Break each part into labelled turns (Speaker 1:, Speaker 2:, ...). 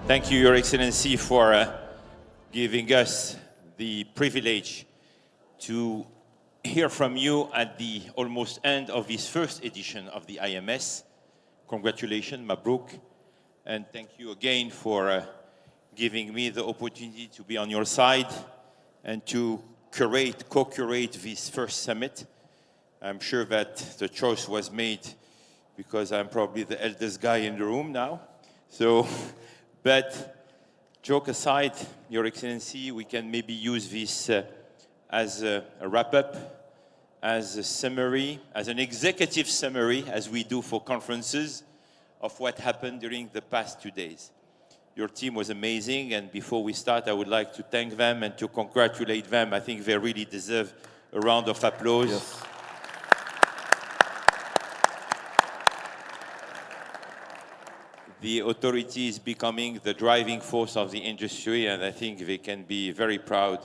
Speaker 1: Thank you, Your Excellency, for giving us the privilege to hear from you at the almost end of this first edition of the IMS. Congratulations, Mabruk, and thank you again for giving me the opportunity to be on your side and to co-curate this first summit. I'm sure that the choice was made because I'm probably the eldest guy in the room now. So, but joke aside, Your Excellency, we can maybe use this as a wrap-up, as a summary, as an executive summary, as we do for conferences, of what happened during the past 2 days. Your team was amazing, and before we start, I would like to thank them and to congratulate them. I think they really deserve a round of applause.
Speaker 2: Yes.
Speaker 1: The authority is becoming the driving force of the industry, and I think they can be very proud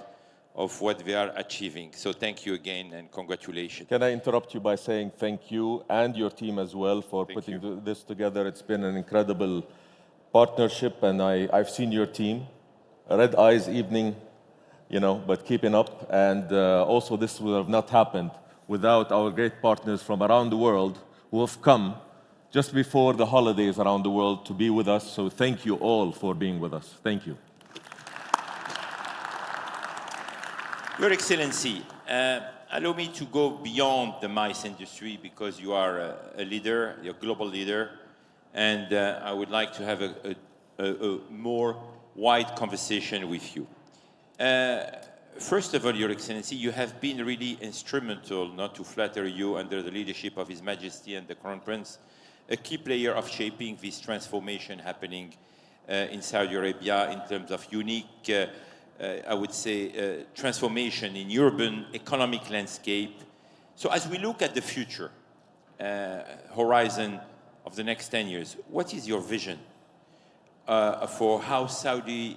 Speaker 1: of what they are achieving. So thank you again, and congratulations.
Speaker 2: Can I interrupt you by saying thank you and your team as well for putting this together? It's been an incredible partnership, and I've seen your team. Red eyes evening, but keeping up. And also this would have not happened without our great partners from around the world who have come just before the holidays around the world to be with us. So thank you all for being with us. Thank you.
Speaker 1: Your Excellency, allow me to go beyond the mice industry because you are a leader, you're a global leader, and I would like to have a more wide conversation with you. First of all, Your Excellency, you have been really instrumental, not to flatter you, under the leadership of His Majesty and the Crown Prince, a key player of shaping this transformation happening in Saudi Arabia in terms of unique, I would say, transformation in urban economic landscape. So as we look at the future horizon of the next 10 years, what is your vision for how Saudi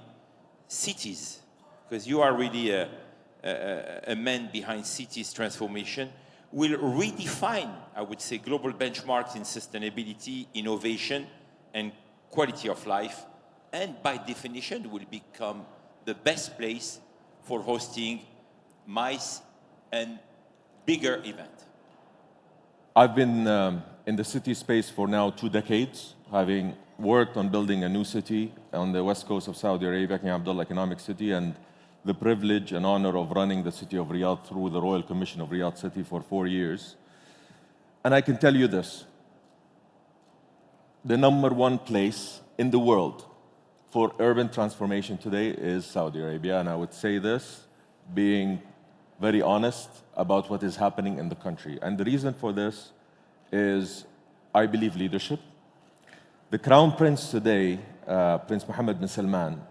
Speaker 1: cities, because you are really a man behind cities transformation, will redefine, I would say, global benchmarks in sustainability, innovation, and quality of life, and by definition will become the best place for hosting MICE and bigger events?
Speaker 2: I've been in the city space for now 2 decades, having worked on building a new city on the west coast of Saudi Arabia, King Abdullah Economic City, and the privilege and honor of running the city of Riyadh through the Royal Commission of Riyadh City for 4 years. And I can tell you this, the #1 place in the world for urban transformation today is Saudi Arabia, and I would say this being very honest about what is happening in the country. And the reason for this is, I believe, leadership. The Crown Prince today, Prince Mohammed bin Salman,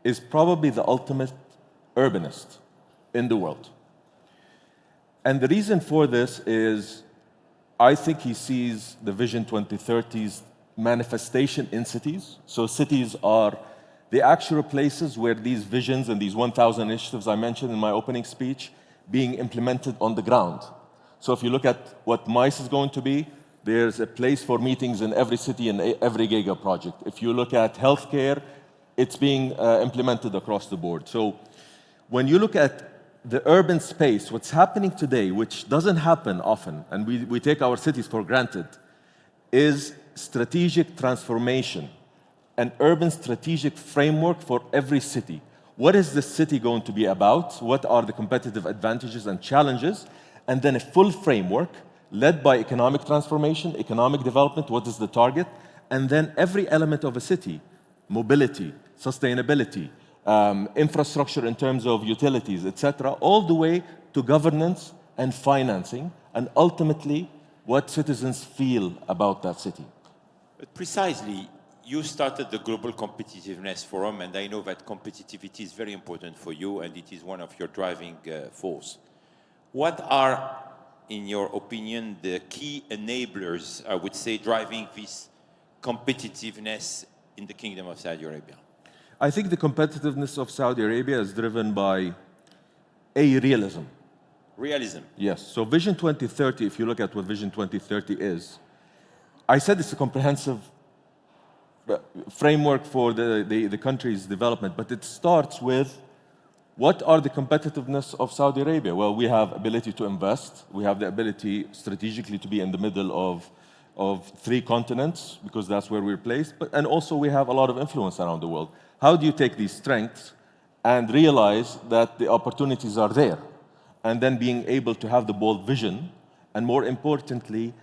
Speaker 2: is probably the ultimate urbanist in the world. And the reason for this is, I think he sees the Vision 2030's manifestation in cities. So cities are the actual places where these visions and these 1,000 initiatives I mentioned in my opening speech being implemented on the ground. So if you look at what MICE is going to be, there's a place for meetings in every city and every giga project. If you look at healthcare, it's being implemented across the board. So when you look at the urban space, what's happening today, which doesn't happen often, and we take our cities for granted, is strategic transformation, an urban strategic framework for every city. What is the city going to be about? What are the competitive advantages and challenges? And then a full framework led by economic transformation, economic development, what is the target? And then every element of a city, mobility, sustainability, infrastructure in terms of utilities, etc., all the way to governance and financing, and ultimately what citizens feel about that city.
Speaker 1: But precisely, you started the Global Competitiveness Forum, and I know that competitivity is very important for you, and it is one of your driving force. What are, in your opinion, the key enablers, I would say, driving this competitiveness in the Kingdom of Saudi Arabia?
Speaker 2: I think the competitiveness of Saudi Arabia is driven by realism.
Speaker 1: Realism?
Speaker 2: Yes. So Vision 2030, if you look at what Vision 2030 is, I said it's a comprehensive framework for the country's development, but it starts with what are the competitiveness of Saudi Arabia? Well, we have ability to invest. We have the ability strategically to be in the middle of 3 continents, because that's where we're placed. And also we have a lot of influence around the world. How do you take these strengths and realize that the opportunities are there? And then being able to have the bold vision, and more importantly,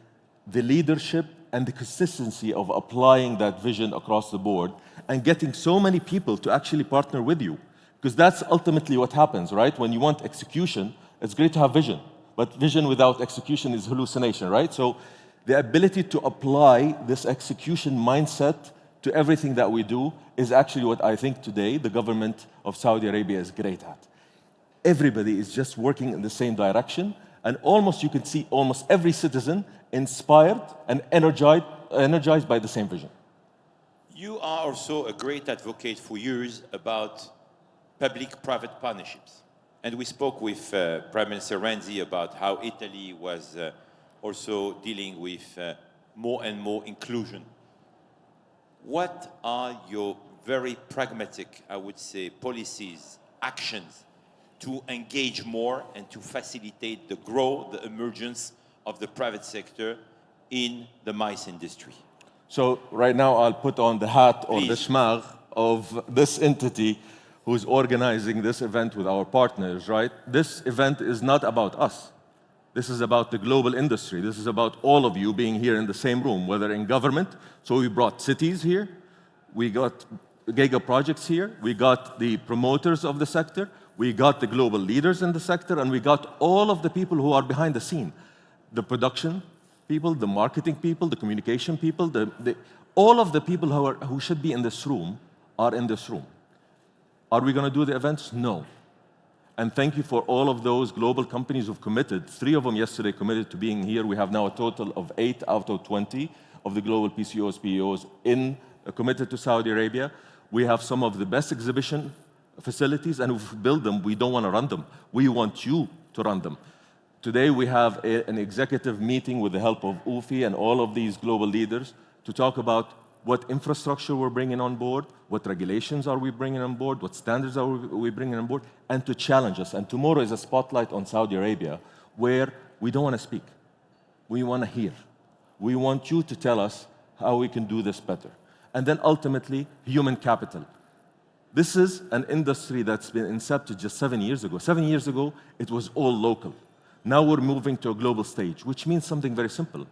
Speaker 2: the leadership and the consistency of applying that vision across the board and getting so many people to actually partner with you. Because that's ultimately what happens, right? When you want execution, it's great to have vision, but vision without execution is hallucination, right? So the ability to apply this execution mindset to everything that we do is actually what I think today the government of Saudi Arabia is great at. Everybody is just working in the same direction, and almost you can see almost every citizen inspired and energized by the same vision.
Speaker 1: You are also a great advocate for years about public-private partnerships. And we spoke with Prime Minister Renzi about how Italy was also dealing with more and more inclusion. What are your very pragmatic, I would say, policies, actions to engage more and to facilitate the growth, the emergence of the private sector in the mice industry?
Speaker 2: So right now I'll put on the hat or
Speaker 1: Please.
Speaker 2: the shmagh of this entity who's organizing this event with our partners, right? This event is not about us. This is about the global industry. This is about all of you being here in the same room, whether in government. So we brought cities here. We got giga projects here. We got the promoters of the sector. We got the global leaders in the sector. And we got all of the people who are behind the scene. The production people, the marketing people, the communication people, all of the people who should be in this room are in this room. Are we going to do the events? No. And thank you for all of those global companies who've committed. 3 of them yesterday committed to being here. We have now a total of 8 out of 20 of the global PCOs, PEOs committed to Saudi Arabia. We have some of the best exhibition facilities, and if we build them, we don't want to run them. We want you to run them. Today we have an executive meeting with the help of UFI and all of these global leaders to talk about what infrastructure we're bringing on board, what regulations are we bringing on board, what standards are we bringing on board, and to challenge us. And tomorrow is a spotlight on Saudi Arabia, where we don't want to speak. We want to hear. We want you to tell us how we can do this better. And then ultimately, human capital. This is an industry that's been incepted just 7 years ago. 7 years ago, it was all local. Now we're moving to a global stage, which means something very simple.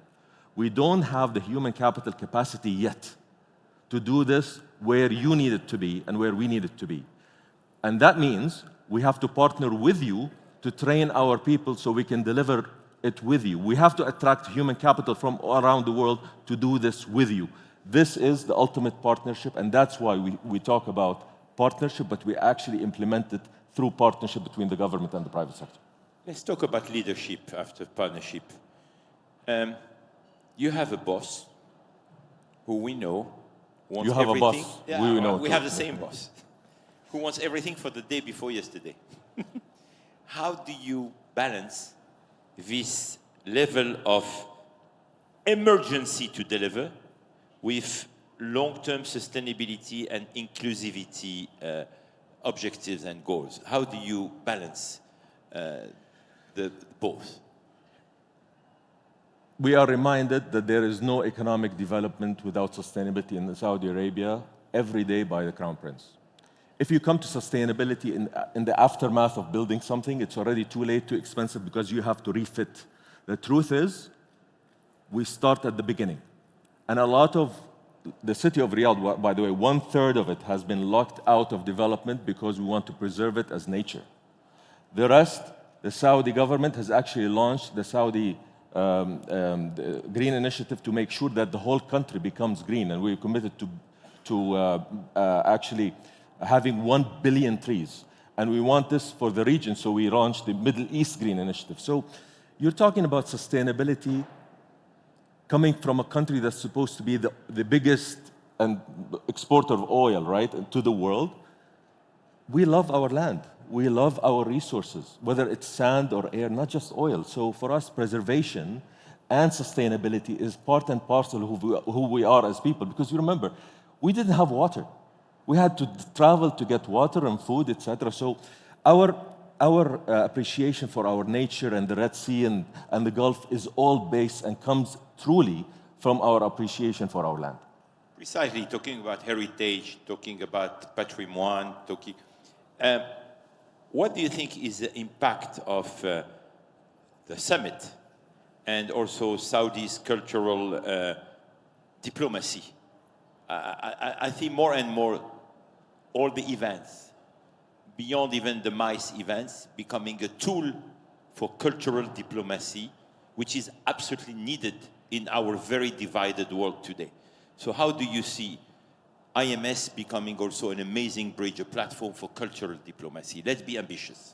Speaker 2: We don't have the human capital capacity yet to do this where you need it to be and where we need it to be. And that means we have to partner with you to train our people so we can deliver it with you. We have to attract human capital from around the world to do this with you. This is the ultimate partnership, and that's why we talk about partnership, but we actually implement it through partnership between the government and the private sector.
Speaker 1: Let's talk about leadership after partnership. You have a boss who we know wants
Speaker 2: You have
Speaker 1: everything.
Speaker 2: a boss.
Speaker 1: Yeah,
Speaker 2: We know
Speaker 1: we
Speaker 2: too.
Speaker 1: have the same boss who wants everything for the day before yesterday. How do you balance this level of emergency to deliver with long-term sustainability and inclusivity objectives and goals? How do you balance both?
Speaker 2: We are reminded that there is no economic development without sustainability in Saudi Arabia every day by the Crown Prince. If you come to sustainability in the aftermath of building something, it's already too late, too expensive, because you have to refit. The truth is, we start at the beginning. And a lot of the city of Riyadh, by the way, 1/3 of it has been locked out of development because we want to preserve it as nature. The rest, the Saudi government has actually launched the Saudi the Green Initiative to make sure that the whole country becomes green, and we're committed to actually having 1 billion trees. And we want this for the region, so we launched the Middle East Green Initiative. So you're talking about sustainability coming from a country that's supposed to be the biggest exporter of oil, right, to the world. We love our land. We love our resources, whether it's sand or air, not just oil. So for us, preservation and sustainability is part and parcel of who we are as people. Because you remember, we didn't have water. We had to travel to get water and food, etc. So our appreciation for our nature and the Red Sea and the Gulf is all based and comes truly from our appreciation for our land.
Speaker 1: Precisely, talking about heritage, talking about patrimoine, talking... what do you think is the impact of the summit and also Saudi's cultural diplomacy? I think more and more all the events, beyond even the MICE events, becoming a tool for cultural diplomacy, which is absolutely needed in our very divided world today. So how do you see IMS becoming also an amazing bridge, a platform for cultural diplomacy? Let's be ambitious.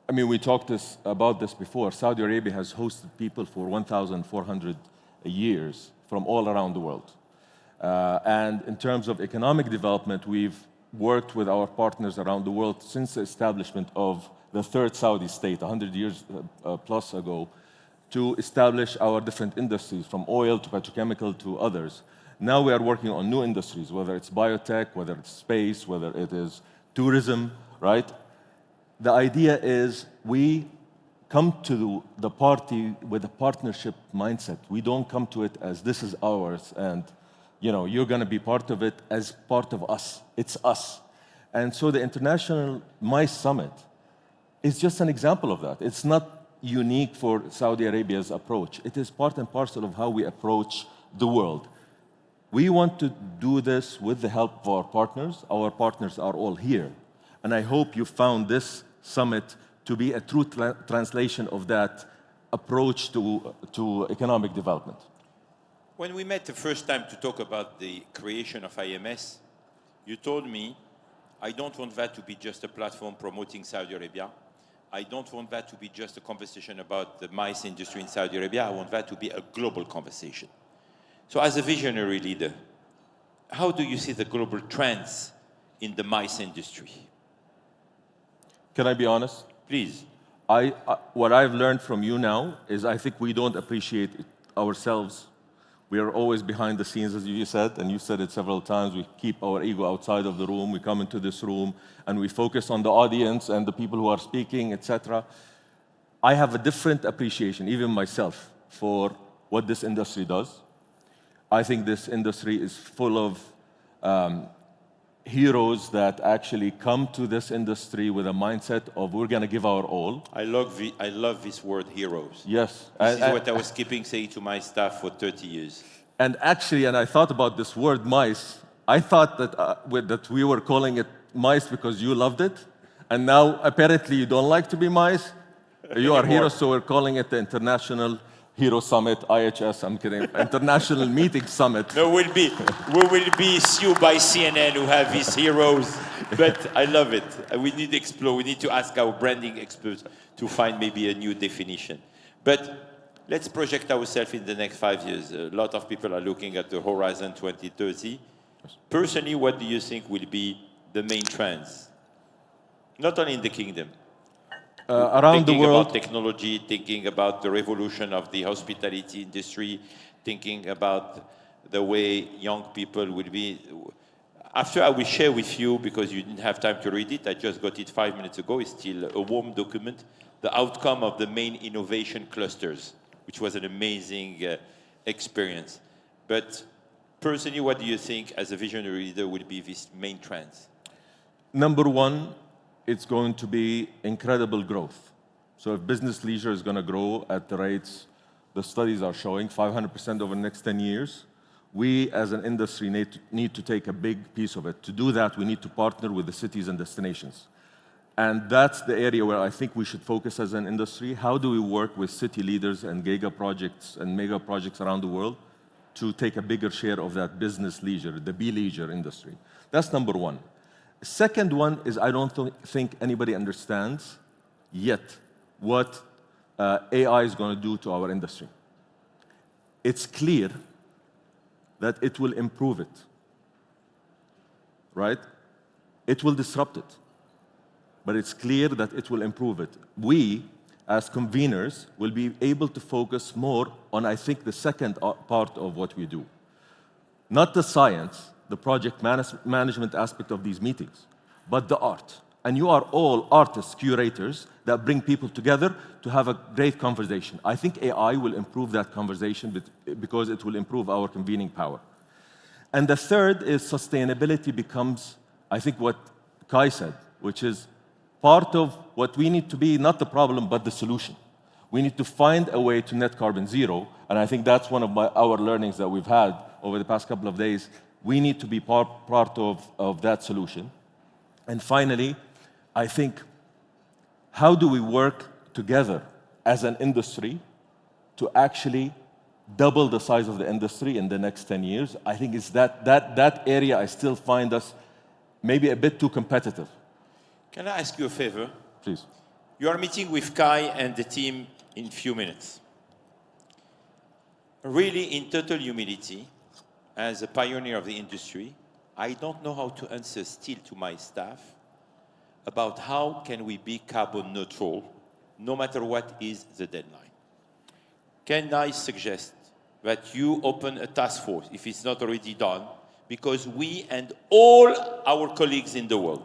Speaker 2: I mean, we talked about this before. Saudi Arabia has hosted people for 1,400 years from all around the world. And in terms of economic development, we've worked with our partners around the world since the establishment of the third Saudi state 100 years plus ago to establish our different industries, from oil to petrochemical to others. Now we are working on new industries, whether it's biotech, whether it's space, whether it is tourism, right? The idea is we come to the party with a partnership mindset. We don't come to it as this is ours and you're going to be part of it as part of us. It's us. And so the International MICE Summit is just an example of that. It's not unique for Saudi Arabia's approach. It is part and parcel of how we approach the world. We want to do this with the help of our partners. Our partners are all here. And I hope you found this summit to be a true translation of that approach to economic development.
Speaker 1: When we met the first time to talk about the creation of IMS, you told me, I don't want that to be just a platform promoting Saudi Arabia. I don't want that to be just a conversation about the MICE industry in Saudi Arabia. I want that to be a global conversation. So as a visionary leader, how do you see the global trends in the MICE industry?
Speaker 2: Can I be honest?
Speaker 1: Please.
Speaker 2: What I've learned from you now is I think we don't appreciate it ourselves. We are always behind the scenes, as you said, and you said it several times. We keep our ego outside of the room. We come into this room, and we focus on the audience and the people who are speaking, etc. I have a different appreciation, even myself, for what this industry does. I think this industry is full of heroes that actually come to this industry with a mindset of we're going to give our all.
Speaker 1: I love this word, heroes.
Speaker 2: Yes.
Speaker 1: This is what I was keeping saying to my staff for 30 years.
Speaker 2: And actually, and I thought about this word MICE, I thought that we were calling it MICE because you loved it. And now, apparently, you don't like to be MICE. You are heroes, so we're calling it the International Hero Summit, IHS, I'm kidding, International Meeting Summit.
Speaker 1: No, we will be sued by CNN who have these heroes, but I love it. We need to explore, we need to ask our branding experts to find maybe a new definition. But let's project ourselves in the next 5 years. A lot of people are looking at the horizon 2030. Personally, what do you think will be the main trends? Not only in the kingdom.
Speaker 2: Around the world.
Speaker 1: Thinking about technology, thinking about the revolution of the hospitality industry, thinking about the way young people will be. After I will share with you, because you didn't have time to read it, I just got it 5 minutes ago, it's still a warm document, the outcome of the main innovation clusters, which was an amazing experience. But personally, what do you think, as a visionary leader, will be these main trends?
Speaker 2: Number one, it's going to be incredible growth. So if business leisure is going to grow at the rates the studies are showing, 500% over the next 10 years, we as an industry need to take a big piece of it. To do that, we need to partner with the cities and destinations. And that's the area where I think we should focus as an industry. How do we work with city leaders and giga projects and mega projects around the world to take a bigger share of that business leisure, the B-leisure industry? That's number one. Second one is I don't think anybody understands yet what AI is going to do to our industry. It's clear that it will improve it, right? It will disrupt it, but it's clear that it will improve it. We, as conveners, will be able to focus more on, I think, the second part of what we do. not the science, the project management aspect of these meetings, but the art. And you are all artists, curators, that bring people together to have a great conversation. I think AI will improve that conversation because it will improve our convening power. And the third is sustainability becomes, I think, what Kai said, which is part of what we need to be, not the problem, but the solution. We need to find a way to net carbon zero, and I think that's one of our learnings that we've had over the past couple of days. We need to be part of that solution. And finally, I think, how do we work together as an industry to actually double the size of the industry in the next 10 years? I think it's that area I still find us maybe a bit too competitive.
Speaker 1: Can I ask you a favor?
Speaker 2: Please.
Speaker 1: You are meeting with Kai and the team in a few minutes. Really, in total humility, as a pioneer of the industry, I don't know how to answer still to my staff about how can we be carbon neutral, no matter what is the deadline. Can I suggest that you open a task force, if it's not already done, because we and all our colleagues in the world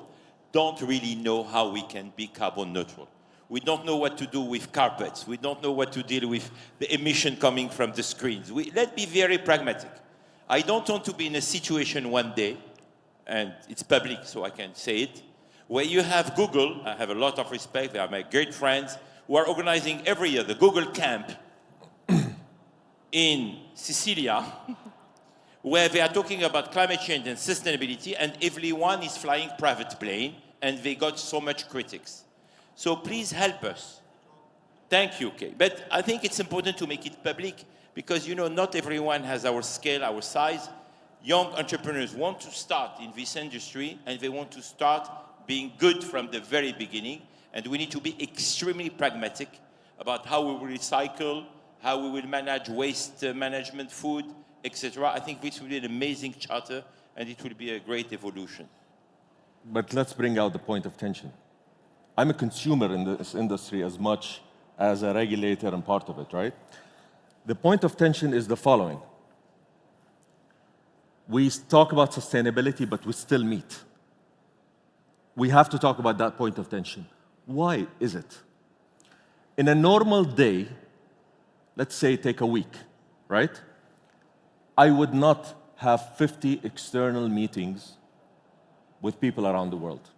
Speaker 1: don't really know how we can be carbon neutral. We don't know what to do with carpets. We don't know what to deal with the emission coming from the screens. Let's be very pragmatic. I don't want to be in a situation one day, and it's public, so I can say it, where you have Google, I have a lot of respect, they are my great friends, who are organizing every year the Google Camp in Sicilia, where they are talking about climate change and sustainability, and everyone is flying private plane, and they got so much critics. So please help us. Thank you, Kay. But I think it's important to make it public, because not everyone has our scale, our size. Young entrepreneurs want to start in this industry, and they want to start being good from the very beginning. And we need to be extremely pragmatic about how we will recycle, how we will manage waste management, food, etc. I think this will be an amazing charter, and it will be a great evolution.
Speaker 2: But let's bring out the point of tension. I'm a consumer in this industry as much as a regulator and part of it, right? The point of tension is the following. We talk about sustainability, but we still meet. We have to talk about that point of tension. Why is it? In a normal day, let's say take a week, right? I would not have 50 external meetings with people around the world.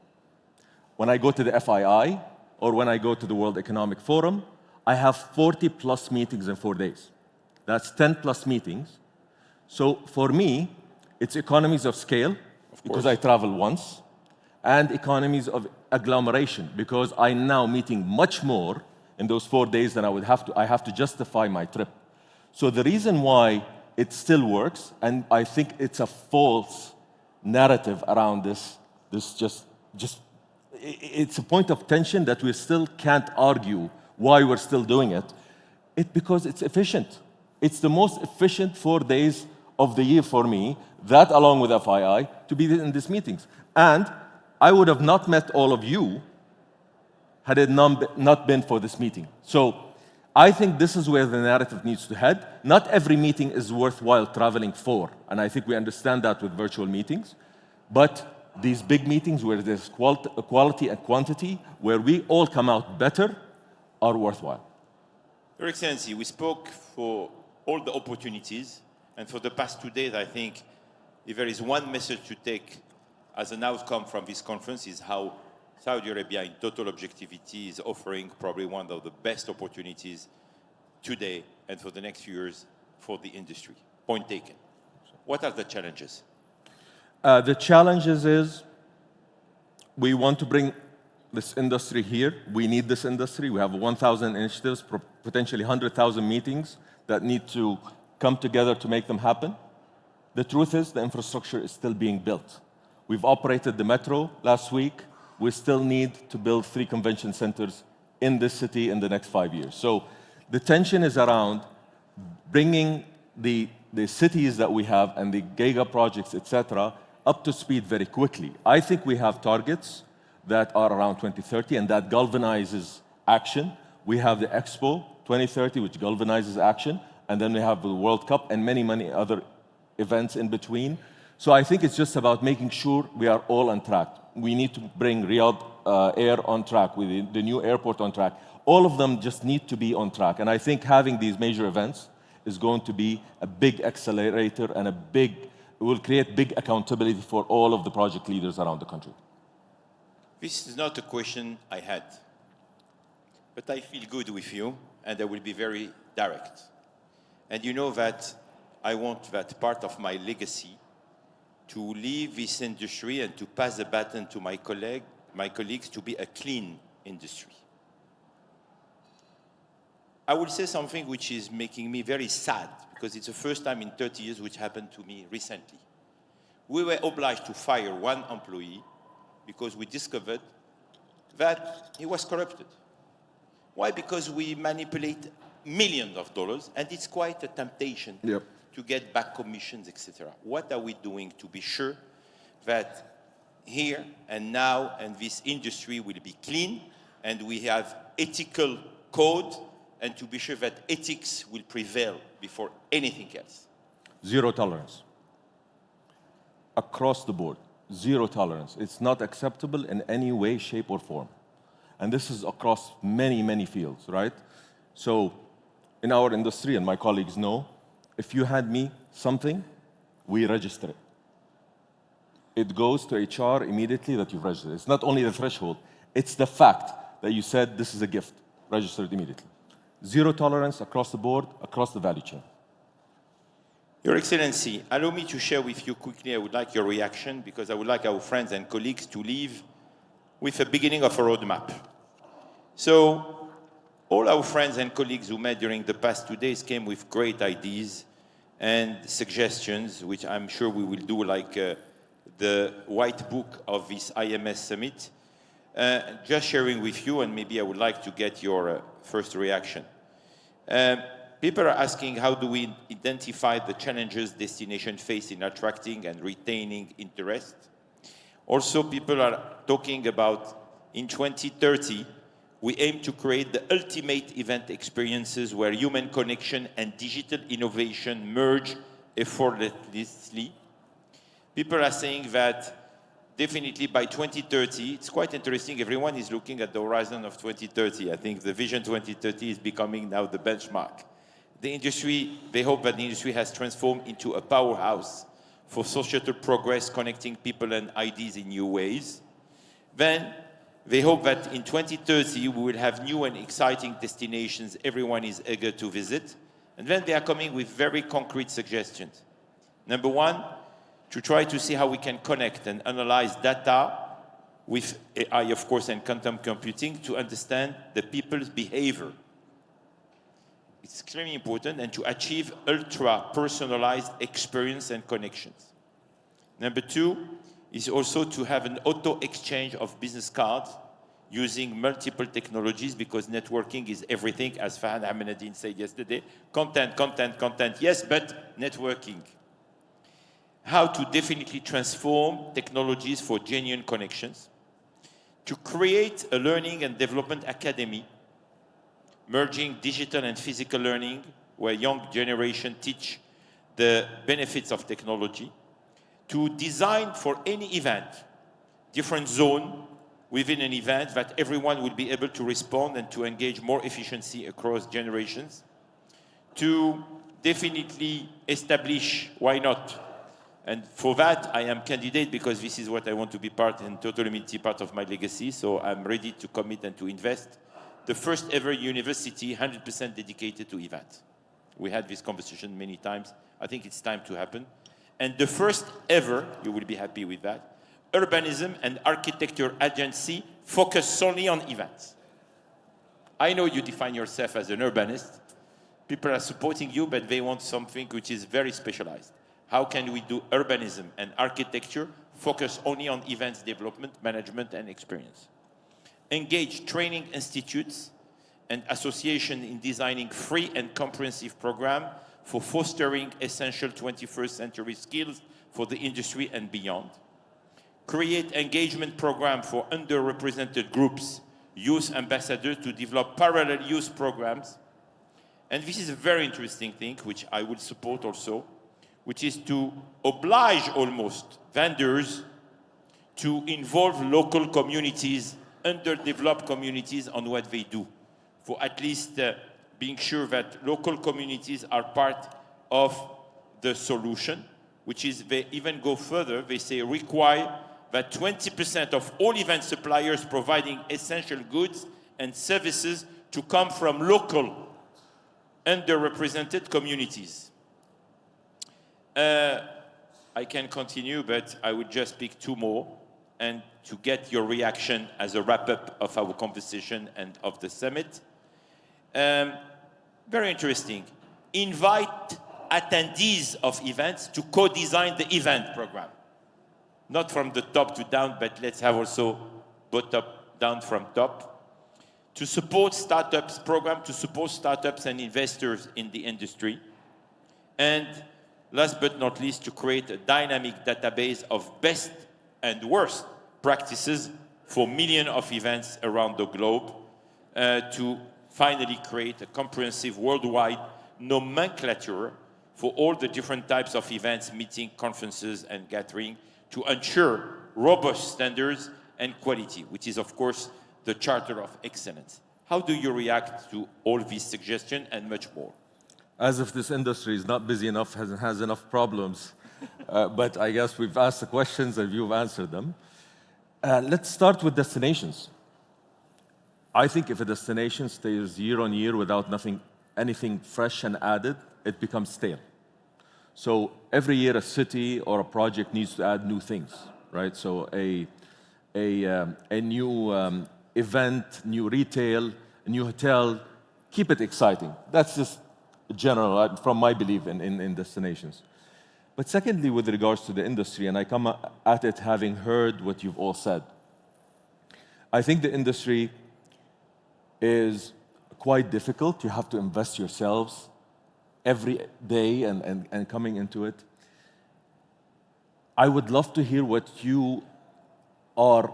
Speaker 2: When I go to the FII or when I go to the World Economic Forum, I have 40 plus meetings in 4 days. That's 10 plus meetings. So for me, it's economies of scale, because I travel once, and economies of agglomeration, because I'm now meeting much more in those 4 days than I have to justify my trip. So the reason why it still works, and I think it's a false narrative around this it's a point of tension that we still can't argue why we're still doing it. Because it's efficient. It's the most efficient 4 days of the year for me, that along with FII, to be in these meetings. And I would have not met all of you had it not been for this meeting. So I think this is where the narrative needs to head. Not every meeting is worthwhile traveling for, and I think we understand that with virtual meetings. But these big meetings where there's quality and quantity, where we all come out better, are worthwhile.
Speaker 1: Your Excellency, we spoke for all the opportunities, and for the past 2 days, I think if there is one message to take as an outcome from this conference is how Saudi Arabia, in total objectivity, is offering probably one of the best opportunities today and for the next few years for the industry. Point taken. What are the challenges?
Speaker 2: The challenges is we want to bring this industry here. We need this industry. We have 1,000 initiatives, potentially 100,000 meetings that need to come together to make them happen. The truth is the infrastructure is still being built. We've operated the metro last week. We still need to build 3 convention centers in this city in the next 5 years. So the tension is around bringing the cities that we have and the giga projects, etc., up to speed very quickly. I think we have targets that are around 2030, and that galvanizes action. We have the Expo 2030, which galvanizes action, and then we have the World Cup and many, many other events in between. So I think it's just about making sure we are all on track. We need to bring Riyadh Air on track, with the new airport on track. All of them just need to be on track. And I think having these major events is going to be a big accelerator and it will create big accountability for all of the project leaders around the country.
Speaker 1: This is not a question I had, but I feel good with you, and I will be very direct. And you know that I want that part of my legacy to leave this industry and to pass the baton to my colleagues to be a clean industry. I will say something which is making me very sad, because it's the first time in 30 years which happened to me recently. We were obliged to fire one employee because we discovered that he was corrupted. Why? Because we manipulate millions of dollars, and it's quite a temptation to get back commissions, etc. What are we doing to be sure that here and now and this industry will be clean and we have ethical code, and to be sure that ethics will prevail before anything else?
Speaker 2: Zero tolerance. Across the board, zero tolerance. It's not acceptable in any way, shape, or form. And this is across many, many fields, right? So in our industry, and my colleagues know, if you hand me something, we register it. It goes to HR immediately that you've registered. It's not only the threshold, it's the fact that you said this is a gift, registered immediately. Zero tolerance across the board, across the value chain.
Speaker 1: Your Excellency, allow me to share with you quickly, I would like your reaction, because I would like our friends and colleagues to leave with a beginning of a roadmap. So, all our friends and colleagues who met during the past 2 days came with great ideas and suggestions, which I'm sure we will do like the white book of this IMS summit. Just sharing with you, and maybe I would like to get your first reaction. People are asking, how do we identify the challenges destinations face in attracting and retaining interest? Also, people are talking about, in 2030, we aim to create the ultimate event experiences where human connection and digital innovation merge effortlessly. People are saying that definitely by 2030, it's quite interesting, everyone is looking at the horizon of 2030. I think the Vision 2030 is becoming now the benchmark. The industry, they hope that the industry has transformed into a powerhouse for societal progress, connecting people and ideas in new ways. Then, they hope that in 2030, we will have new and exciting destinations everyone is eager to visit. And then they are coming with very concrete suggestions. Number one, to try to see how we can connect and analyze data with AI, of course, and quantum computing to understand the people's behavior. It's extremely important, and to achieve ultra-personalized experience and connections. Number two is also to have an auto-exchange of business cards using multiple technologies, because networking is everything, as Fahd Abdulmohsen said yesterday. Content, yes, but networking. How to definitely transform technologies for genuine connections. To create a learning and development academy, merging digital and physical learning, where young generation teach the benefits of technology. To design for any event, different zone within an event that everyone will be able to respond and to engage more efficiency across generations. To definitely establish, why not? And for that, I am candidate because this is what I want to be part and total humility part of my legacy. So I'm ready to commit and to invest. The first ever university 100% dedicated to events. We had this conversation many times. I think it's time to happen. And the first ever, you will be happy with that, urbanism and architecture agency focused solely on events. I know you define yourself as an urbanist. People are supporting you, but they want something which is very specialized. How can we do urbanism and architecture focus only on events development, management, and experience? Engage training institutes and associations in designing free and comprehensive programs for fostering essential 21st century skills for the industry and beyond. Create engagement programs for underrepresented groups, youth ambassadors to develop parallel youth programs. And this is a very interesting thing, which I will support also. which is to oblige almost vendors to involve local communities, underdeveloped communities, on what they do, for at least being sure that local communities are part of the solution, which is they even go further. They say require that 20% of all event suppliers providing essential goods and services to come from local underrepresented communities. I can continue, but I would just pick two more, and to get your reaction as a wrap-up of our conversation and of the summit. Very interesting. Invite attendees of events to co-design the event program. Not from the top to down, but let's have also bottom down from top. To support startups program, to support startups and investors in the industry. And last but not least, to create a dynamic database of best and worst practices for millions of events around the globe, to finally create a comprehensive worldwide nomenclature for all the different types of events, meetings, conferences, and gatherings, to ensure robust standards and quality, which is, of course, the Charter of Excellence. How do you react to all these suggestions and much more?
Speaker 2: As if this industry is not busy enough, has enough problems. But I guess we've asked the questions and you've answered them. Let's start with destinations. I think if a destination stays year on year without anything fresh and added, it becomes stale. So every year a city or a project needs to add new things, right? So a new event, new retail, a new hotel, keep it exciting. That's just general from my belief in destinations. But secondly, with regards to the industry, and I come at it having heard what you've all said, I think the industry is quite difficult. You have to invest yourselves every day and coming into it. I would love to hear what you are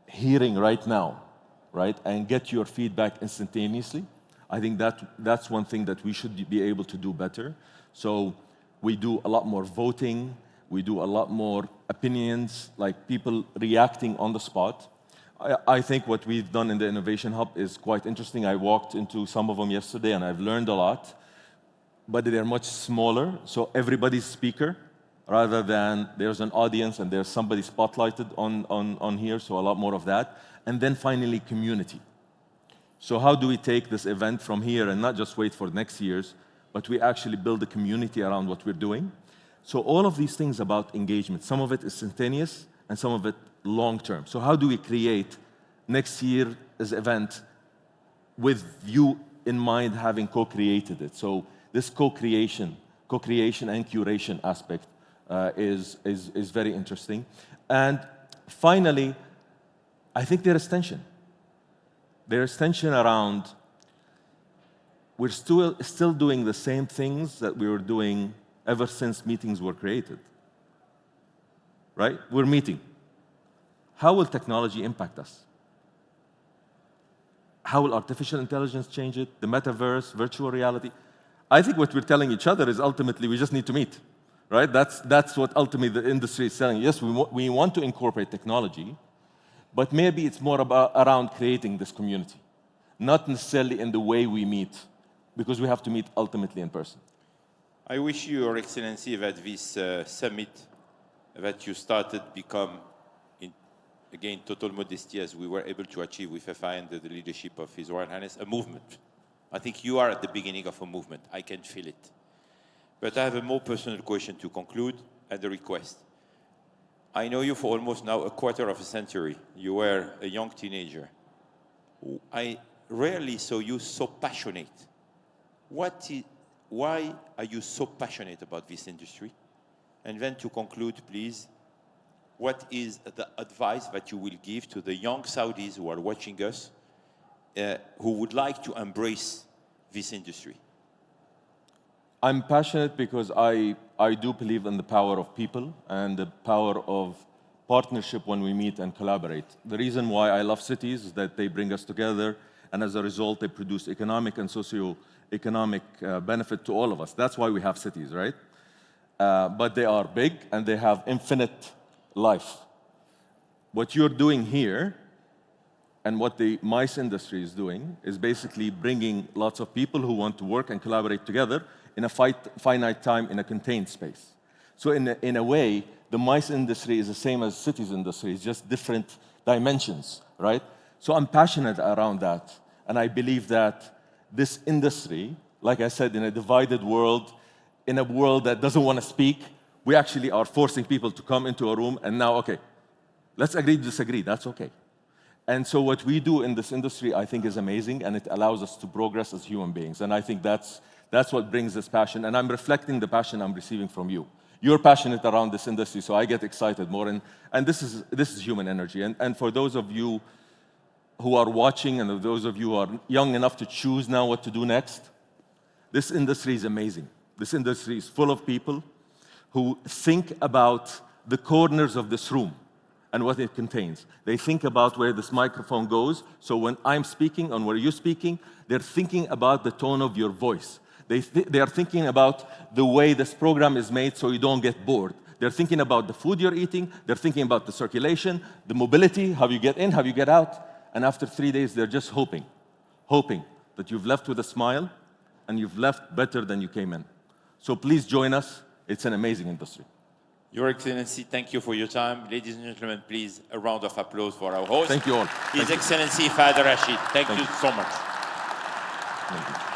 Speaker 2: hearing right now, right? And get your feedback instantaneously. I think that's one thing that we should be able to do better. So we do a lot more voting. We do a lot more opinions, like people reacting on the spot. I think what we've done in the Innovation Hub is quite interesting. I walked into some of them yesterday and I've learned a lot, but they're much smaller. So everybody's speaker, rather than there's an audience and there's somebody spotlighted on here, so a lot more of that. And then finally, community. So how do we take this event from here and not just wait for next year's, but we actually build a community around what we're doing? So all of these things about engagement, some of it is instantaneous and some of it long-term. So how do we create next year's event with you in mind having co-created it? So this co-creation and curation aspect is very interesting. And finally, I think there is tension. There is tension around, we're still doing the same things that we were doing ever since meetings were created, right? We're meeting. How will technology impact us? How will artificial intelligence change it? The metaverse, virtual reality? I think what we're telling each other is ultimately we just need to meet, right? That's what ultimately the industry is saying. Yes, we want to incorporate technology, but maybe it's more around creating this community, not necessarily in the way we meet, because we have to meet ultimately in person.
Speaker 1: I wish you, Your Excellency, that this summit that you started become, again, total modesty, as we were able to achieve with FI under the leadership of His Royal Highness, a movement. I think you are at the beginning of a movement. I can feel it. But I have a more personal question to conclude and a request. I know you for almost now a quarter of a century. You were a young teenager. I rarely saw you so passionate. Why are you so passionate about this industry? And then to conclude, please, what is the advice that you will give to the young Saudis who are watching us, who would like to embrace this industry?
Speaker 2: I'm passionate because I do believe in the power of people and the power of partnership when we meet and collaborate. The reason why I love cities is that they bring us together, and as a result, they produce economic and socio-economic benefit to all of us. That's why we have cities, right? but they are big and they have infinite life. What you're doing here and what the MICE industry is doing is basically bringing lots of people who want to work and collaborate together in a finite time in a contained space. So in a way, the MICE industry is the same as cities industry, it's just different dimensions, right? So I'm passionate around that, and I believe that this industry, like I said, in a divided world, in a world that doesn't want to speak, we actually are forcing people to come into a room and now, okay, let's agree to disagree, that's okay. And so what we do in this industry, I think, is amazing, and it allows us to progress as human beings. And I think that's what brings this passion, and I'm reflecting the passion I'm receiving from you. You're passionate around this industry, so I get excited more, and this is human energy. And for those of you who are watching, and those of you who are young enough to choose now what to do next, this industry is amazing. This industry is full of people who think about the corners of this room and what it contains. They think about where this microphone goes, so when I'm speaking and where you're speaking, they're thinking about the tone of your voice. They are thinking about the way this program is made so you don't get bored. They're thinking about the food you're eating, they're thinking about the circulation, the mobility, how you get in, how you get out, and after 3 days, they're just hoping that you've left with a smile and you've left better than you came in. So please join us. It's an amazing industry.
Speaker 1: Your Excellency, thank you for your time. Ladies and gentlemen, please, a round of applause for our host.
Speaker 2: Thank you all.
Speaker 1: His Excellency Fahd Abdulmohsen. Thank you so much.
Speaker 2: Thank you.